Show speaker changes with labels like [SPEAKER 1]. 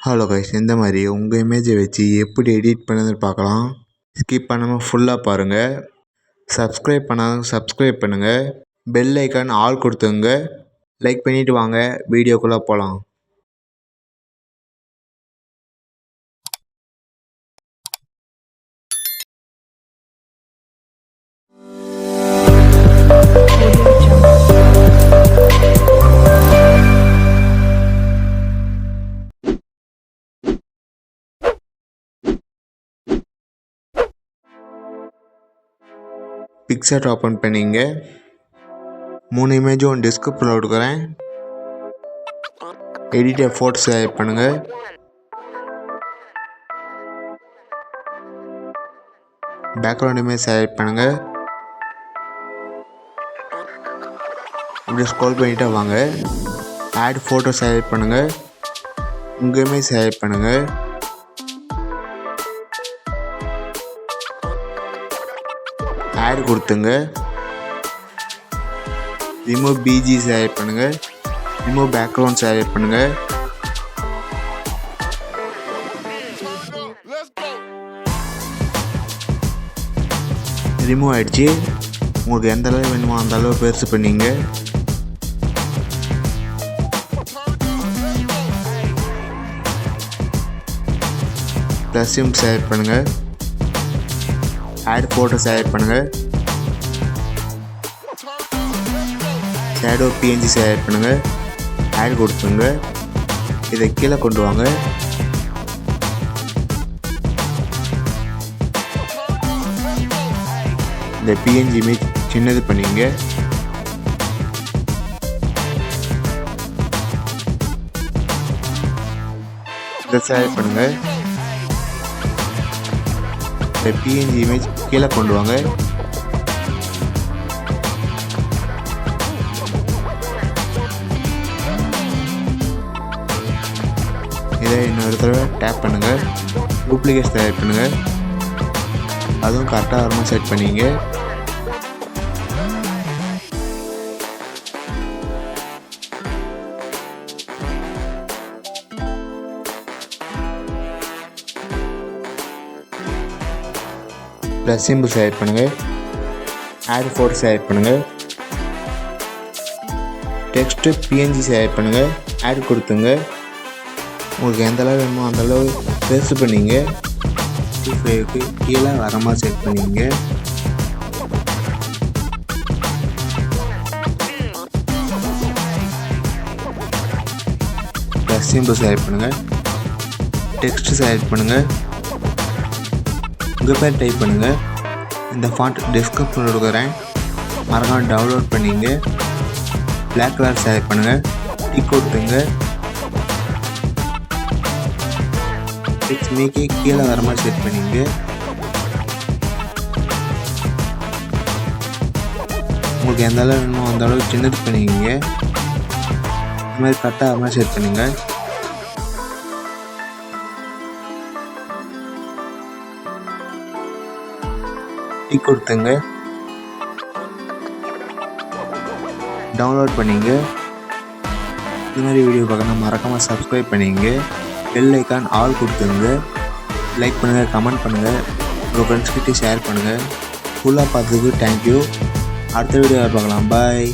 [SPEAKER 1] Hello guys, இந்த மாதிரி உங்கள் இமேஜை வச்சு எப்படி எடிட் பண்ணுறதுன்னு பார்க்கலாம். ஸ்கிப் பண்ணாமல் ஃபுல்லாக பாருங்கள். சப்ஸ்கிரைப் பண்ணாதவங்க சப்ஸ்கிரைப் பண்ணுங்கள். பெல் ஐக்கான் ஆல் கொடுத்துங்க. லைக் பண்ணிவிட்டு வாங்க, வீடியோக்குள்ளே போகலாம். பிக்சர் ஓப்பன் பண்ணிங்க. 3 இமேஜும் டிஸ்கிரிப்ஷனில் கொடுக்குறேன். எடிட்டர் ஃபோட்டோஸ் ஆட் பண்ணுங்கள். பேக்ரவுண்ட் இமேஜ் செலக்ட் பண்ணுங்கள். இப்படி ஸ்க்ரோல் பண்ணிட்டே வாங்க. ஆட் ஃபோட்டோ செலக்ட் பண்ணுங்கள். உங்கள் இமேஜ் செலக்ட் பண்ணுங்கள். ஆட் கொடுத்துங்க. ரிமூவ் பிஜி செலக்ட் பண்ணுங்கள். ரிமூவ் பேக்ரவுண்ட் செலக்ட் பண்ணுங்கள். ரிமூவ் ஆகிடுச்சு. உங்களுக்கு எந்த அளவு வேணுமோ அந்த அளவு பெருசு பண்ணிங்க. ப்ளஸ் சிம் செலக்ட் பண்ணுங்கள். ஆட் ஃபோட்டோ செலக்ட் பண்ணுங்கள். ஷேடோ பிஎன்ஜி செலக்ட் பண்ணுங்கள். ஆட் கொடுத்துங்க. இதை கீழே கொண்டு வாங்க. இந்த பிஎன்ஜி இமேஜ் சின்னது பண்ணிங்க. இதை செலக்ட் பண்ணுங்கள். இந்த பிஎன்ஜி இமேஜ் கீழே கொண்டு வாங்க. இதை இன்னொரு தடவை டேப் பண்ணுங்கள். டூப்ளிகேட் செலக்ட் பண்ணுங்கள். அதுவும் கரெக்டாக வரணும் செட் பண்ணிங்க. ப்ளஸ் சிம்பிள் செலக்ட் பண்ணுங்கள். ஆட் ஃபோட்டோ செலக்ட் பண்ணுங்கள். டெக்ஸ்ட்டு பிஎன்ஜி செலக்ட் பண்ணுங்கள். ஆட் கொடுத்துங்க. உங்களுக்கு எந்த அளவு வேணுமோ அந்த அளவு பெருசு பண்ணிங்க. 25க்கு கீழே வர மாதிரி செட் பண்ணிங்க. ப்ளஸ் சிம்பிள் செலக்ட் பண்ணுங்கள். டெக்ஸ்ட்டு செலக்ட் பண்ணுங்கள். உங்கள் பேர் டைப் பண்ணுங்கள். இந்த ஃபாண்ட் டிஸ்கிரிப்ஷனில் கொடுக்குறேன், மறக்காம டவுன்லோட் பண்ணிங்க. பிளாக் கலர் செலக்ட் பண்ணுங்கள். டிக் கொடுத்துங்க. டெக்ஸ்ட் மீக்கி கீழே வர மாதிரி செட் பண்ணிங்க. உங்களுக்கு எந்த அளவு வேணுமோ அந்த அளவு சின்னது பண்ணிங்க. இந்த மாதிரி கரெக்டாக வர மாதிரி செட் பண்ணுங்க. டிக் கொடுத்துங்க. டவுன்லோட் பண்ணிங்க. இந்த மாதிரி வீடியோ பார்க்கணும் மறக்காமல் சப்ஸ்கிரைப் பண்ணிங்க. பெல் ஐக்கான் ஆல் கொடுத்துங்க. லைக் பண்ணுங்கள், கமெண்ட் பண்ணுங்கள், உங்கள் ஃப்ரெண்ட்ஸ்கிட்ட ஷேர் பண்ணுங்கள். ஃபுல்லாக பார்த்ததுக்கு தேங்க்யூ. அடுத்த வீடியோ பார்க்கலாம். பாய்.